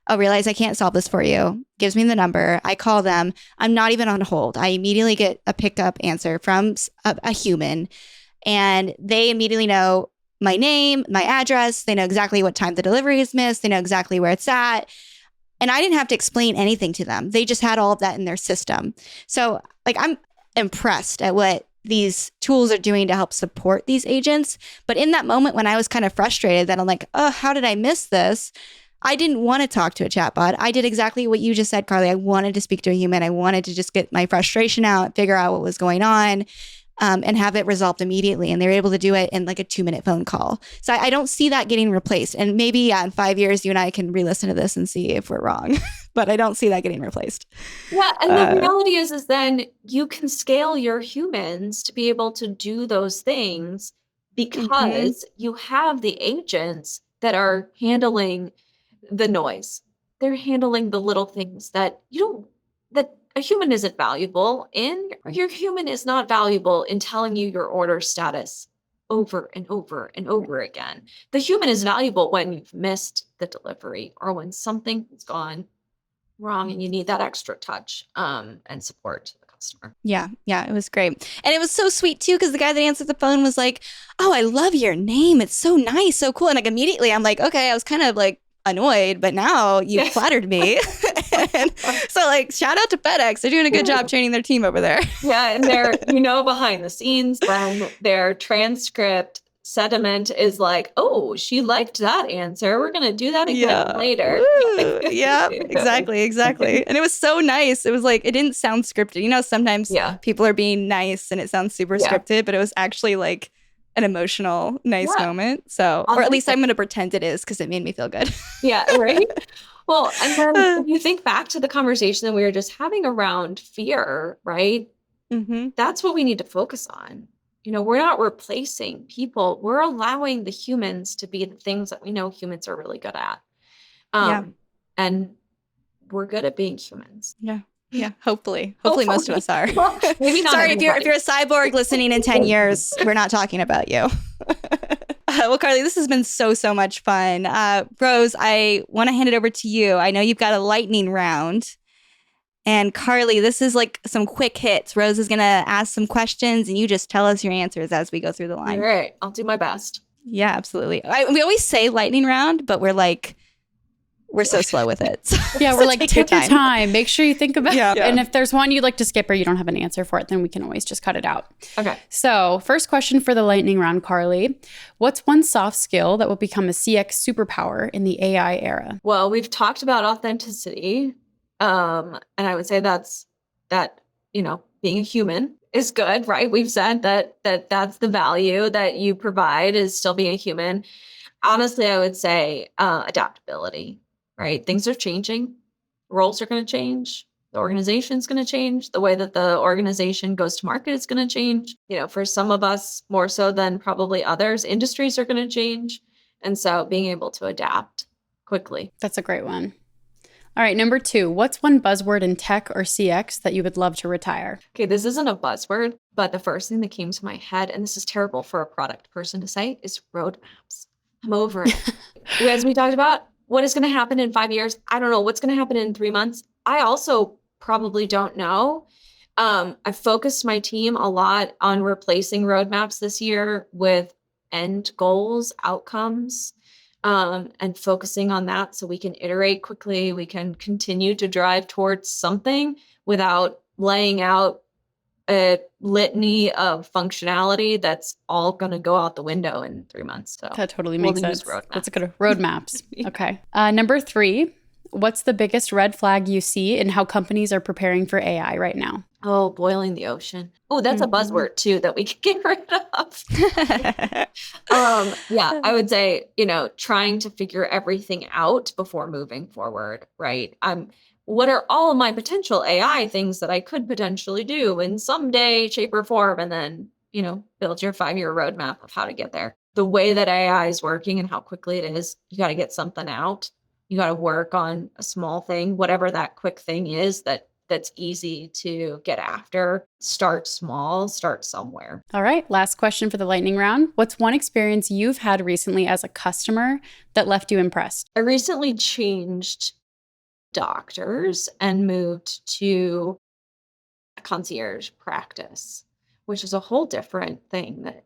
oh, realize I can't solve this for you. Gives me the number. I call them. I'm not even on hold. I immediately get a pickup answer from a human, and they immediately know my name, my address. They know exactly what time the delivery is missed. They know exactly where it's at. And I didn't have to explain anything to them. They just had all of that in their system. So I'm impressed at what these tools are doing to help support these agents. But in that moment when I was kind of frustrated that I'm like, oh, how did I miss this? I didn't want to talk to a chatbot. I did exactly what you just said, Carlie. I wanted to speak to a human. I wanted to just get my frustration out, figure out what was going on, and have it resolved immediately. And they were able to do it in like a 2-minute phone call. So I don't see that getting replaced. And maybe in 5 years, you and I can re-listen to this and see if we're wrong. But I don't see that getting replaced. Yeah. And the reality is then you can scale your humans to be able to do those things because you have the agents that are handling the noise. they're handling the little things that that a human isn't valuable in. Your human is not valuable in telling you your order status over and over and over again. The human is valuable when you've missed the delivery or when something has gone wrong and you need that extra touch and support to the customer. Yeah, it was great. And it was so sweet too, because the guy that answered the phone was like, "Oh, I love your name. It's so nice, so cool." And like immediately I'm like, okay, I was kind of like annoyed, but now you flattered me. And so like shout out to FedEx. They're doing a good job training their team over there. Yeah, and they're, behind the scenes when their transcript sentiment is like, oh, she liked that answer. We're going to do that again later. Yeah, exactly. And it was so nice. It was like, it didn't sound scripted. Sometimes people are being nice and it sounds super scripted, but it was actually like an emotional, nice moment. So, or at least I'm going to pretend it is because it made me feel good. Yeah, right. Well, and then if you think back to the conversation that we were just having around fear, right? Mm-hmm. That's what we need to focus on. We're not replacing people. We're allowing the humans to be the things that we know humans are really good at. And we're good at being humans. Yeah. Hopefully most of us are. Well, maybe not. Sorry, if you're a cyborg listening in 10 years, we're not talking about you. Well, Carlie, this has been so much fun. Rose, I want to hand it over to you. I know you've got a lightning round. And Carlie, this is like some quick hits. Rose is going to ask some questions and you just tell us your answers as we go through the line. All right. I'll do my best. Yeah, absolutely. We always say lightning round, but we're so slow with it. So, yeah, we're like, take your time. Make sure you think about it. Yeah. And if there's one you'd like to skip or you don't have an answer for it, then we can always just cut it out. Okay. So first question for the lightning round, Carlie. What's one soft skill that will become a CX superpower in the AI era? Well, we've talked about authenticity. And I would say that's being a human is good, right? We've said that's the value that you provide is still being a human. Honestly, I would say adaptability, right? Things are changing. Roles are going to change. The organization's going to change. The way that the organization goes to market is going to change. For some of us more so than probably others, industries are going to change. And so being able to adapt quickly. That's a great one. All right, number 2, what's one buzzword in tech or CX that you would love to retire? Okay, this isn't a buzzword, but the first thing that came to my head, and this is terrible for a product person to say, is roadmaps. I'm over it. As we talked about, what is going to happen in 5 years? I don't know. What's going to happen in 3 months? I also probably don't know. I've focused my team a lot on replacing roadmaps this year with end goals, outcomes. And focusing on that so we can iterate quickly. We can continue to drive towards something without laying out a litany of functionality that's all going to go out the window in 3 months. So that totally makes sense. Roadmaps. That's a good roadmaps. Okay. Number 3, what's the biggest red flag you see in how companies are preparing for AI right now? Oh, boiling the ocean. Oh, that's a buzzword too that we can get rid of. I would say, trying to figure everything out before moving forward, right? What are all of my potential AI things that I could potentially do in some day, shape, or form, and then, build your 5-year roadmap of how to get there. The way that AI is working and how quickly it is, you got to get something out. You got to work on a small thing, whatever that quick thing is that's easy to get after. Start small, start somewhere. All right. Last question for the lightning round. What's one experience you've had recently as a customer that left you impressed? I recently changed doctors and moved to a concierge practice, which is a whole different thing that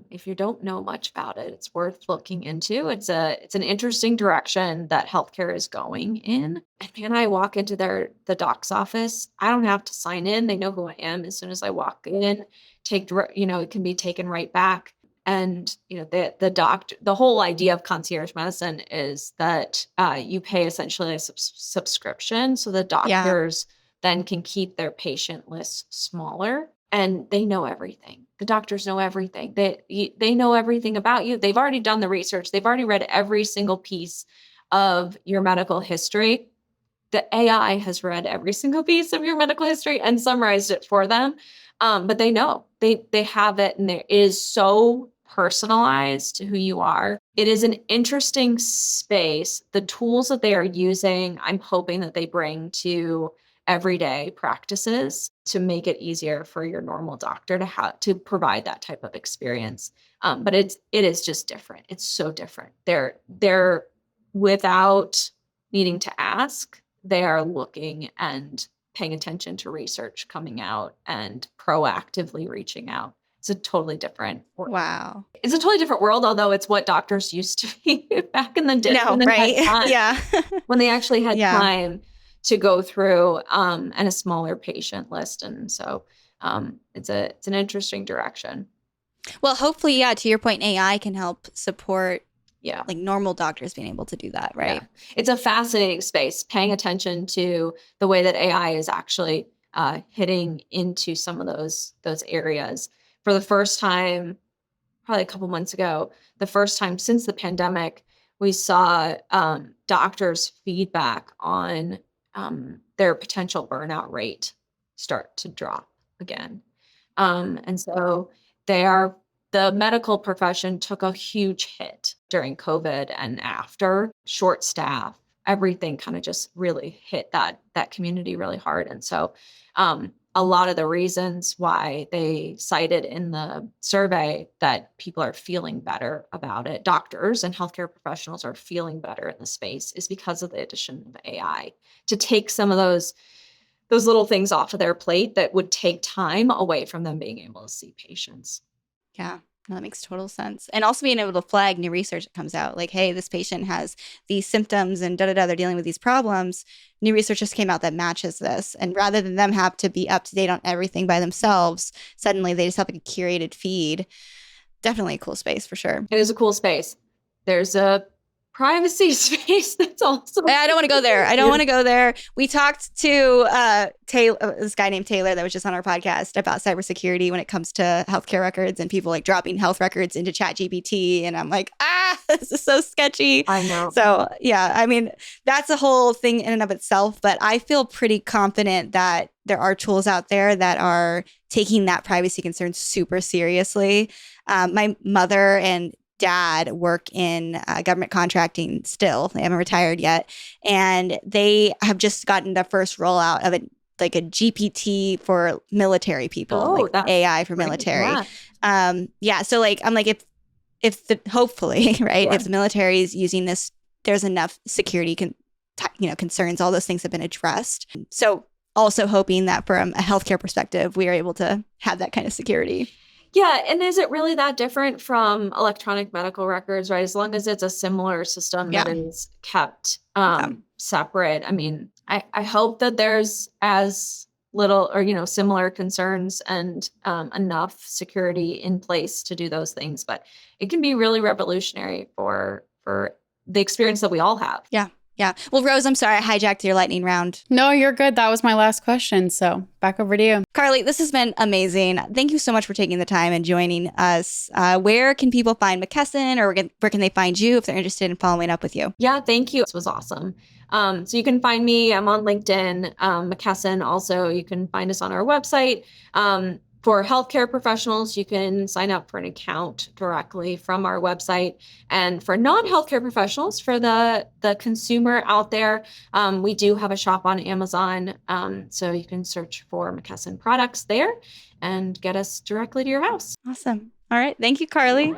if you don't know much about it, it's worth looking into. It's an interesting direction that healthcare is going in. And man, I walk into the doc's office. I don't have to sign in. They know who I am as soon as I walk in. It can be taken right back. And the whole idea of concierge medicine is that you pay essentially a subscription, so the doctors then can keep their patient list smaller. And they know everything. The doctors know everything. They know everything about you. They've already done the research. They've already read every single piece of your medical history. The AI has read every single piece of your medical history and summarized it for them. But they know. They have it, and it is so personalized to who you are. It is an interesting space. The tools that they are using, I'm hoping that they bring to everyday practices to make it easier for your normal doctor to provide that type of experience. But it is just different. It's so different. They're without needing to ask, they are looking and paying attention to research coming out and proactively reaching out. It's a totally different world. Wow. It's a totally different world, although it's what doctors used to be back in the day. No, right? Yeah. When they actually had Yeah. time to go through and a smaller patient list. And so it's an interesting direction. Well, hopefully, yeah, to your point, AI can help support Yeah. like normal doctors being able to do that, right? Yeah. It's a fascinating space, paying attention to the way that AI is actually hitting into some of those areas. For the first time, probably a couple months ago, the first time since the pandemic, we saw doctors' feedback on their potential burnout rate start to drop again. And so the medical profession took a huge hit during COVID and after. Short staff, everything kind of just really hit that community really hard. And so a lot of the reasons why they cited in the survey that people are feeling better about it, doctors and healthcare professionals are feeling better in the space, is because of the addition of AI to take some of those little things off of their plate that would take time away from them being able to see patients. Yeah, no, that makes total sense. And also being able to flag new research that comes out, like, hey, this patient has these symptoms and they're dealing with these problems. New research just came out that matches this. And rather than them have to be up to date on everything by themselves, suddenly they just have like a curated feed. Definitely a cool space for sure. It is a cool space. There's a privacy space that's also. I don't want to go there. I don't want to go there. We talked to this guy named Taylor that was just on our podcast about cybersecurity when it comes to healthcare records and people like dropping health records into ChatGPT. And I'm like, this is so sketchy. I know. So yeah, I mean, that's a whole thing in and of itself. But I feel pretty confident that there are tools out there that are taking that privacy concern super seriously. My mother and dad work in government contracting still. They haven't retired yet. And they have just gotten the first rollout of a GPT for military people, like AI for military. Yeah. So like, I'm like, hopefully, right, if the military is using this, there's enough security, concerns, all those things have been addressed. So also hoping that from a healthcare perspective, we are able to have that kind of security. Yeah. And is it really that different from electronic medical records, right? As long as it's a similar system that is kept separate. I mean, I hope that there's as little or, similar concerns and enough security in place to do those things. But it can be really revolutionary for the experience that we all have. Yeah. Yeah. Well, Rose, I'm sorry I hijacked your lightning round. No, you're good. That was my last question. So back over to you. Carlie, this has been amazing. Thank you so much for taking the time and joining us. Where can people find McKesson, or where can they find you if they're interested in following up with you? Yeah, thank you. This was awesome. So you can find me. I'm on LinkedIn, McKesson. Also, you can find us on our website. For healthcare professionals, you can sign up for an account directly from our website. And for non-healthcare professionals, for the consumer out there, we do have a shop on Amazon. So you can search for McKesson products there and get us directly to your house. Awesome. All right. Thank you, Carlie.